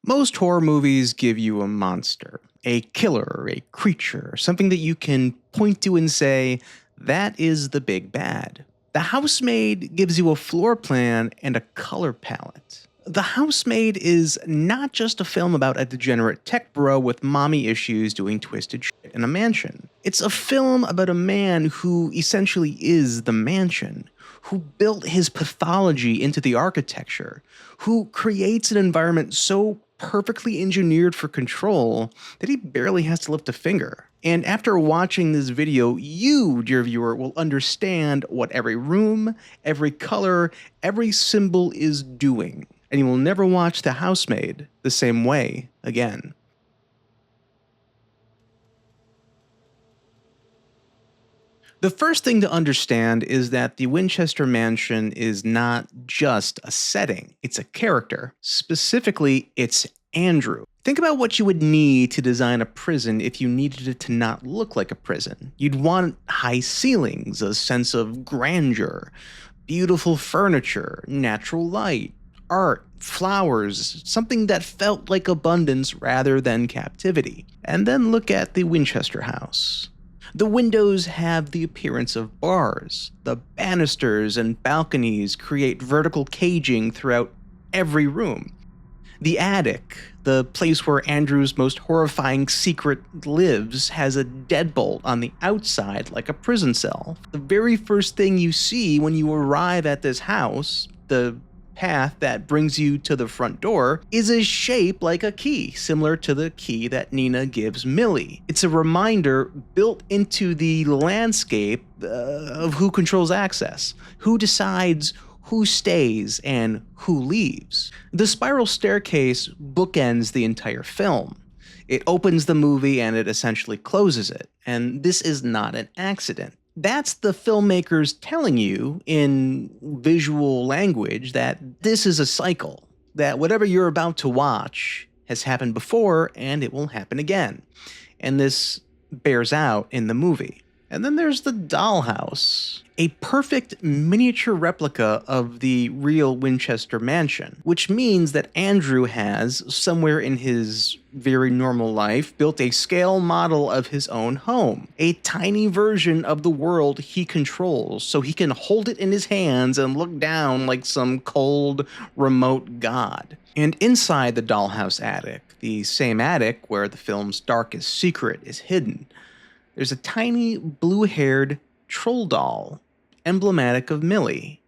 Most horror movies give you a monster, a killer, a creature, something that you can point to and say, that is the big bad. The Housemaid gives you a floor plan and a color palette. The Housemaid is not just a film about a degenerate tech bro with mommy issues doing twisted shit in a mansion. It's a film about a man who essentially is the mansion, who built his pathology into the architecture, who creates an environment so perfectly engineered for control that he barely has to lift a finger. And after watching this video, you, dear viewer, will understand what every room, every color, every symbol is doing. And you will never watch The Housemaid the same way again. The first thing to understand is that the Winchester mansion is not just a setting, it's a character. Specifically, it's Andrew. Think about what you would need to design a prison if you needed it to not look like a prison. You'd want high ceilings, a sense of grandeur, beautiful furniture, natural light, art, flowers, something that felt like abundance rather than captivity. And then look at the Winchester house. The windows have the appearance of bars. The banisters and balconies create vertical caging throughout every room. The attic, the place where Andrew's most horrifying secret lives, has a deadbolt on the outside like a prison cell. The very first thing you see when you arrive at this house, the path that brings you to the front door, is a shape like a key, similar to the key that Nina gives Millie. It's a reminder built into the landscape of who controls access, who decides who stays and who leaves. The spiral staircase bookends the entire film. It opens the movie and it essentially closes it, and this is not an accident. That's the filmmakers telling you in visual language that this is a cycle, that whatever you're about to watch has happened before and it will happen again. And this bears out in the movie. And then there's the dollhouse, a perfect miniature replica of the real Winchester mansion, which means that Andrew has, somewhere in his very normal life, built a scale model of his own home, a tiny version of the world he controls, so he can hold it in his hands and look down like some cold, remote god. And inside the dollhouse attic, the same attic where the film's darkest secret is hidden, there's a tiny blue-haired troll doll, emblematic of Millie,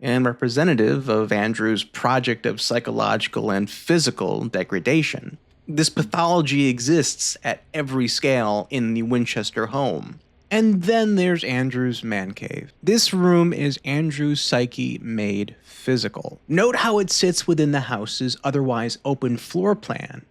and representative of Andrew's project of psychological and physical degradation. This pathology exists at every scale in the Winchester home. And then there's Andrew's man cave. This room is Andrew's psyche made physical. Note how it sits within the house's otherwise open floor plan,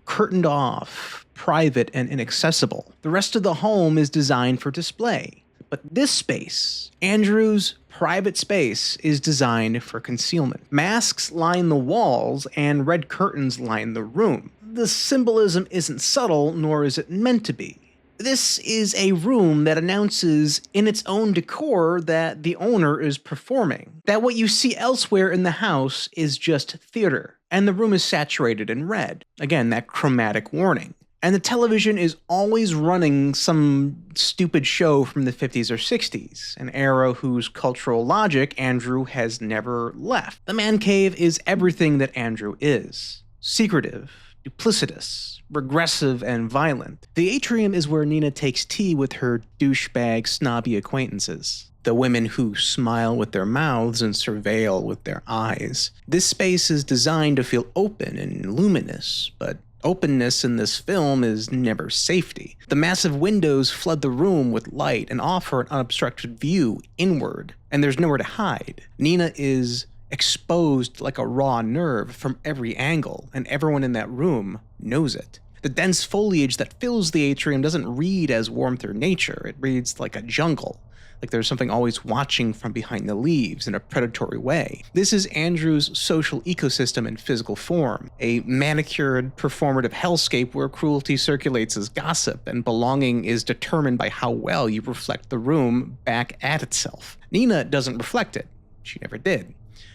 curtained off, private and inaccessible. The rest of the home is designed for display. But this space, Andrew's private space, is designed for concealment. Masks line the walls and red curtains line the room. The symbolism isn't subtle, nor is it meant to be. This is a room that announces in its own decor that the owner is performing, that what you see elsewhere in the house is just theater, and the room is saturated in red. Again, that chromatic warning. And the television is always running some stupid show from the 50s or 60s, an era whose cultural logic Andrew has never left. The man cave is everything that Andrew is. Secretive, duplicitous, regressive, and violent. The atrium is where Nina takes tea with her douchebag, snobby acquaintances. The women who smile with their mouths and surveil with their eyes. This space is designed to feel open and luminous, but openness in this film is never safety. The massive windows flood the room with light and offer an unobstructed view inward, and there's nowhere to hide. Nina is exposed like a raw nerve from every angle, and everyone in that room knows it. The dense foliage that fills the atrium doesn't read as warmth or nature, it reads like a jungle. Like there's something always watching from behind the leaves in a predatory way. This is Andrew's social ecosystem in physical form, a manicured, performative hellscape where cruelty circulates as gossip and belonging is determined by how well you reflect the room back at itself. Nina doesn't reflect it. She never did.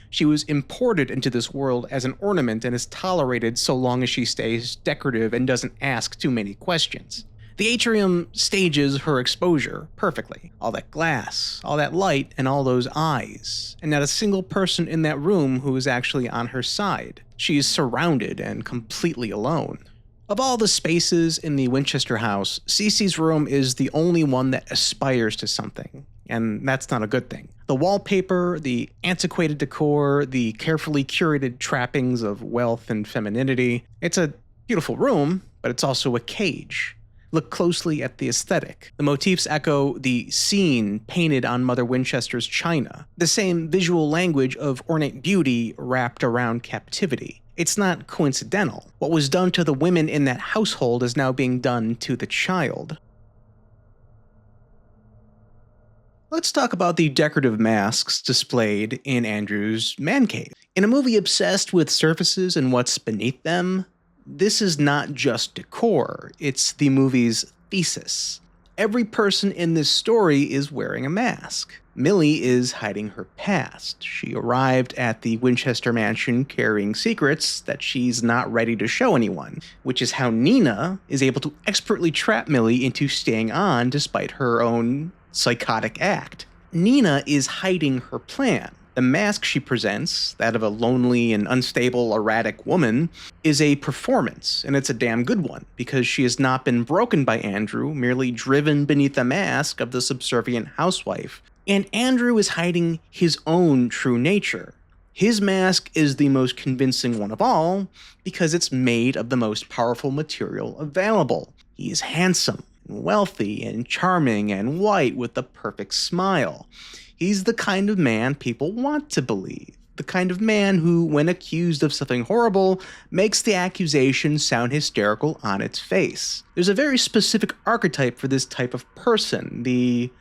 She was imported into this world as an ornament and is tolerated so long as she stays decorative and doesn't ask too many questions. The atrium stages her exposure perfectly. All that glass, all that light, and all those eyes. And not a single person in that room who is actually on her side. She is surrounded and completely alone. Of all the spaces in the Winchester house, Cece's room is the only one that aspires to something. And that's not a good thing. The wallpaper, the antiquated decor, the carefully curated trappings of wealth and femininity. It's a beautiful room, but it's also a cage. Look closely at the aesthetic. The motifs echo the scene painted on Mother Winchester's china, the same visual language of ornate beauty wrapped around captivity. It's not coincidental. What was done to the women in that household is now being done to the child. Let's talk about the decorative masks displayed in Andrew's man cave. In a movie obsessed with surfaces and what's beneath them, this is not just decor, it's the movie's thesis. Every person in this story is wearing a mask. Millie is hiding her past. She arrived at the Winchester mansion carrying secrets that she's not ready to show anyone, which is how Nina is able to expertly trap Millie into staying on despite her own psychotic act. Nina is hiding her plan. The mask she presents, that of a lonely and unstable, erratic woman, is a performance, and it's a damn good one, because she has not been broken by Andrew, merely driven beneath the mask of the subservient housewife. And Andrew is hiding his own true nature. His mask is the most convincing one of all, because it's made of the most powerful material available. He is handsome, and wealthy, and charming, and white with the perfect smile. He's the kind of man people want to believe. The kind of man who, when accused of something horrible, makes the accusation sound hysterical on its face. There's a very specific archetype for this type of person, the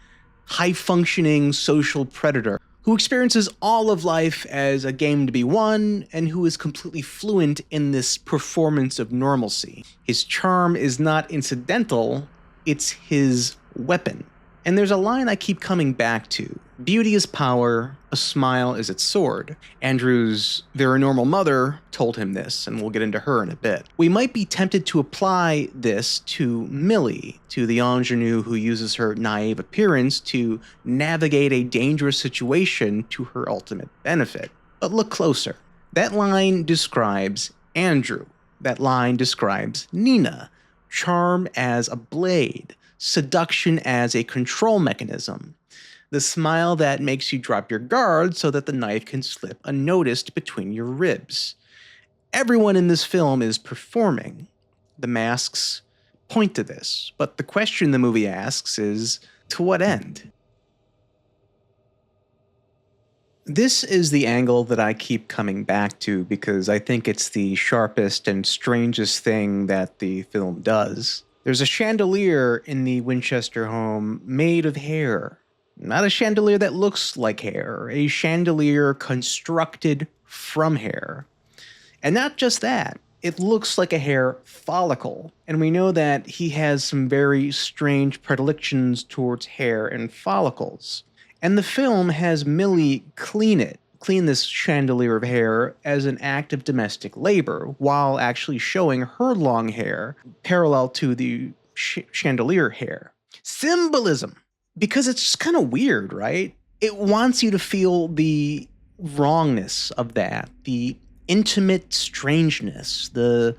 high-functioning social predator, who experiences all of life as a game to be won, and who is completely fluent in this performance of normalcy. His charm is not incidental, it's his weapon. And there's a line I keep coming back to. Beauty is power, a smile is its sword. Andrew's very normal mother told him this, and we'll get into her in a bit. We might be tempted to apply this to Millie, to the ingenue who uses her naive appearance to navigate a dangerous situation to her ultimate benefit. But look closer. That line describes Andrew. That line describes Nina. Charm as a blade. Seduction as a control mechanism. The smile that makes you drop your guard so that the knife can slip unnoticed between your ribs. Everyone in this film is performing. The masks point to this, but the question the movie asks is, to what end? This is the angle that I keep coming back to because I think it's the sharpest and strangest thing that the film does. There's a chandelier in the Winchester home made of hair. Not a chandelier that looks like hair, a chandelier constructed from hair. And not just that, it looks like a hair follicle. And we know that he has some very strange predilections towards hair and follicles. And the film has Millie clean this chandelier of hair as an act of domestic labor, while actually showing her long hair parallel to the chandelier hair. Symbolism. Because it's just kind of weird, right? It wants you to feel the wrongness of that, the intimate strangeness, the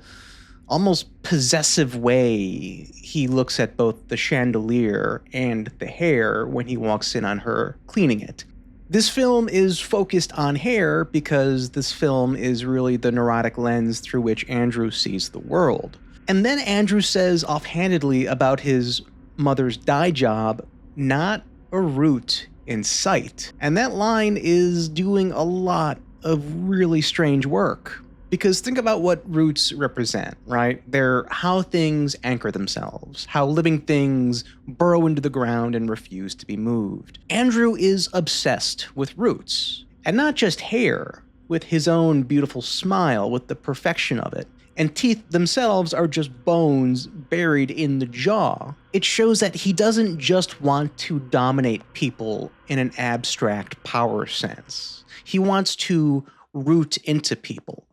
almost possessive way he looks at both the chandelier and the hair when he walks in on her cleaning it. This film is focused on hair because this film is really the neurotic lens through which Andrew sees the world. And then Andrew says offhandedly about his mother's dye job, not a root in sight. And that line is doing a lot of really strange work. Because think about what roots represent, right? They're how things anchor themselves, how living things burrow into the ground and refuse to be moved. Andrew is obsessed with roots, and not just hair, with his own beautiful smile, with the perfection of it. And teeth themselves are just bones buried in the jaw. It shows that he doesn't just want to dominate people in an abstract power sense. He wants to root into people.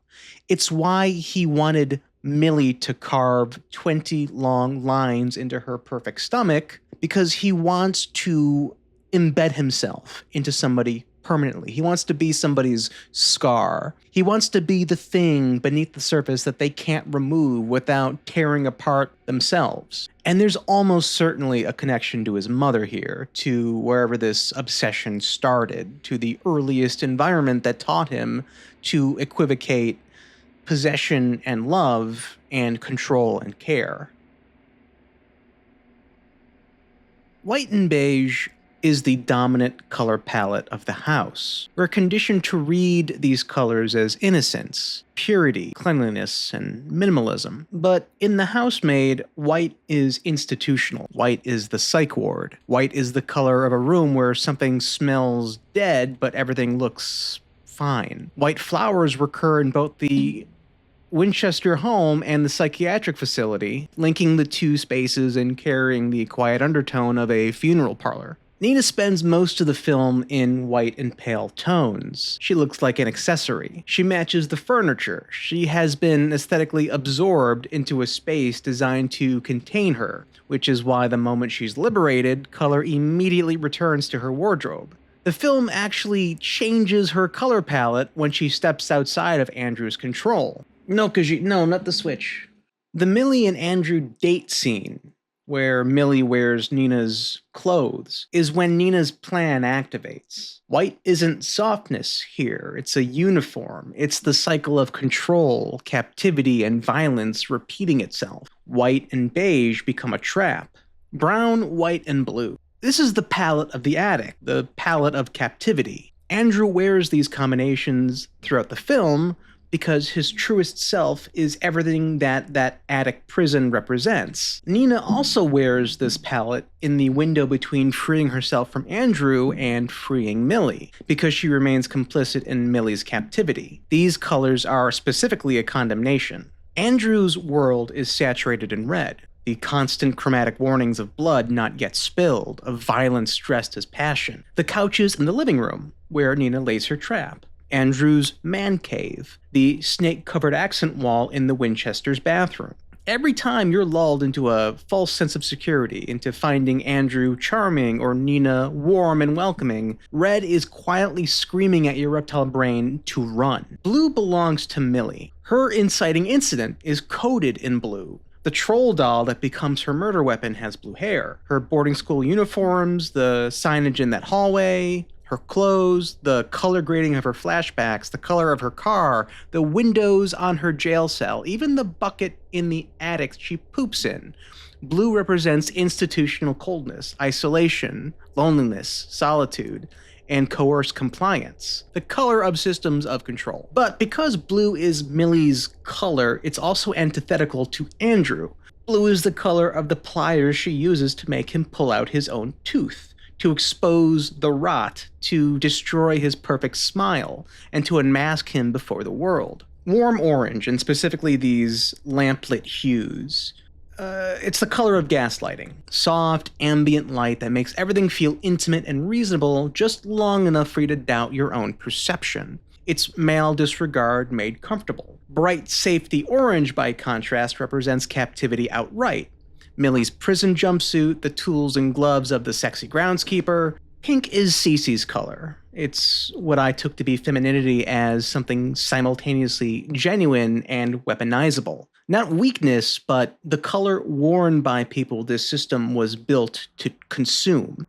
It's why he wanted Millie to carve 20 long lines into her perfect stomach, because he wants to embed himself into somebody permanently. He wants to be somebody's scar. He wants to be the thing beneath the surface that they can't remove without tearing apart themselves. And there's almost certainly a connection to his mother here, to wherever this obsession started, to the earliest environment that taught him to equivocate possession and love and control and care. White and beige is the dominant color palette of the house. We're conditioned to read these colors as innocence, purity, cleanliness, and minimalism. But in The Housemaid, white is institutional. White is the psych ward. White is the color of a room where something smells dead, but everything looks fine. White flowers recur in both the Winchester home and the psychiatric facility, linking the two spaces and carrying the quiet undertone of a funeral parlor. Nina spends most of the film in white and pale tones. She looks like an accessory. She matches the furniture. She has been aesthetically absorbed into a space designed to contain her, which is why the moment she's liberated, color immediately returns to her wardrobe. The film actually changes her color palette when she steps outside of Andrew's control. No, not the switch. The Millie and Andrew date scene, where Millie wears Nina's clothes, is when Nina's plan activates. White isn't softness here, it's a uniform. It's the cycle of control, captivity, and violence repeating itself. White and beige become a trap. Brown, white, and blue. This is the palette of the attic, the palette of captivity. Andrew wears these combinations throughout the film because his truest self is everything that attic prison represents. Nina also wears this palette in the window between freeing herself from Andrew and freeing Millie, because she remains complicit in Millie's captivity. These colors are specifically a condemnation. Andrew's world is saturated in red. The constant chromatic warnings of blood not yet spilled, of violence dressed as passion. The couches in the living room, where Nina lays her trap. Andrew's man cave, the snake-covered accent wall in the Winchester's bathroom. Every time you're lulled into a false sense of security, into finding Andrew charming or Nina warm and welcoming, red is quietly screaming at your reptile brain to run. Blue belongs to Millie. Her inciting incident is coded in blue. The troll doll that becomes her murder weapon has blue hair. Her boarding school uniforms, the signage in that hallway, her clothes, the color grading of her flashbacks, the color of her car, the windows on her jail cell, even the bucket in the attic she poops in. Blue represents institutional coldness, isolation, loneliness, solitude, and coerced compliance, the color of systems of control. But because blue is Millie's color, it's also antithetical to Andrew. Blue is the color of the pliers she uses to make him pull out his own tooth, to expose the rot, to destroy his perfect smile, and to unmask him before the world. Warm orange, and specifically these lamplit hues, it's the color of gaslighting. Soft, ambient light that makes everything feel intimate and reasonable just long enough for you to doubt your own perception. It's male disregard made comfortable. Bright safety orange, by contrast, represents captivity outright. Millie's prison jumpsuit, the tools and gloves of the sexy groundskeeper. Pink is Cece's color. It's what I took to be femininity as something simultaneously genuine and weaponizable. Not weakness, but the color worn by people this system was built to consume.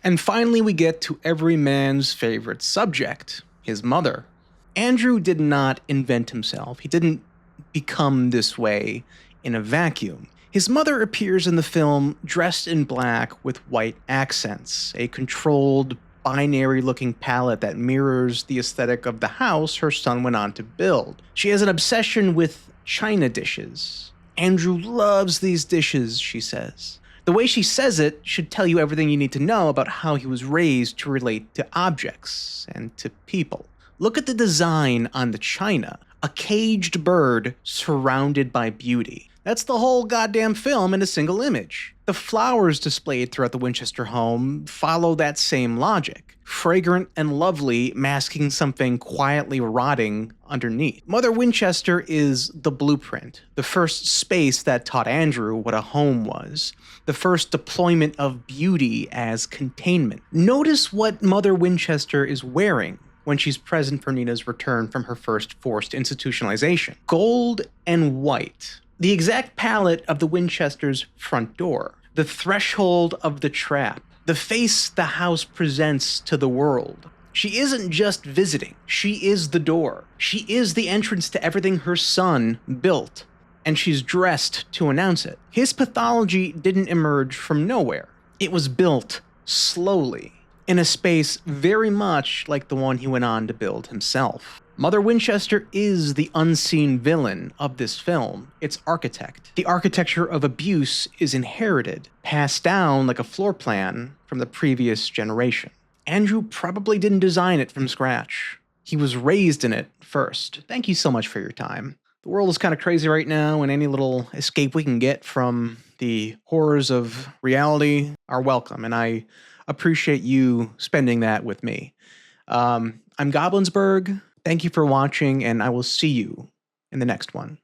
And finally, we get to every man's favorite subject, his mother. Andrew did not invent himself. He didn't become this way in a vacuum. His mother appears in the film dressed in black with white accents, a controlled, binary-looking palette that mirrors the aesthetic of the house her son went on to build. She has an obsession with china dishes. Andrew loves these dishes, she says. The way she says it should tell you everything you need to know about how he was raised to relate to objects and to people. Look at the design on the china. A caged bird surrounded by beauty. That's the whole goddamn film in a single image. The flowers displayed throughout the Winchester home follow that same logic. Fragrant and lovely, masking something quietly rotting underneath. Mother Winchester is the blueprint, the first space that taught Andrew what a home was, the first deployment of beauty as containment. Notice what Mother Winchester is wearing when she's present for Nina's return from her first forced institutionalization. Gold and white. The exact palette of the Winchester's front door. The threshold of the trap. The face the house presents to the world. She isn't just visiting. She is the door. She is the entrance to everything her son built. And she's dressed to announce it. His pathology didn't emerge from nowhere. It was built slowly, in a space very much like the one he went on to build himself. Mother Winchester is the unseen villain of this film, its architect. The architecture of abuse is inherited, passed down like a floor plan from the previous generation. Andrew probably didn't design it from scratch. He was raised in it first. Thank you so much for your time. The world is kind of crazy right now, and any little escape we can get from the horrors of reality are welcome, and I appreciate you spending that with me. I'm Goblinsburg. Thank you for watching, and I will see you in the next one.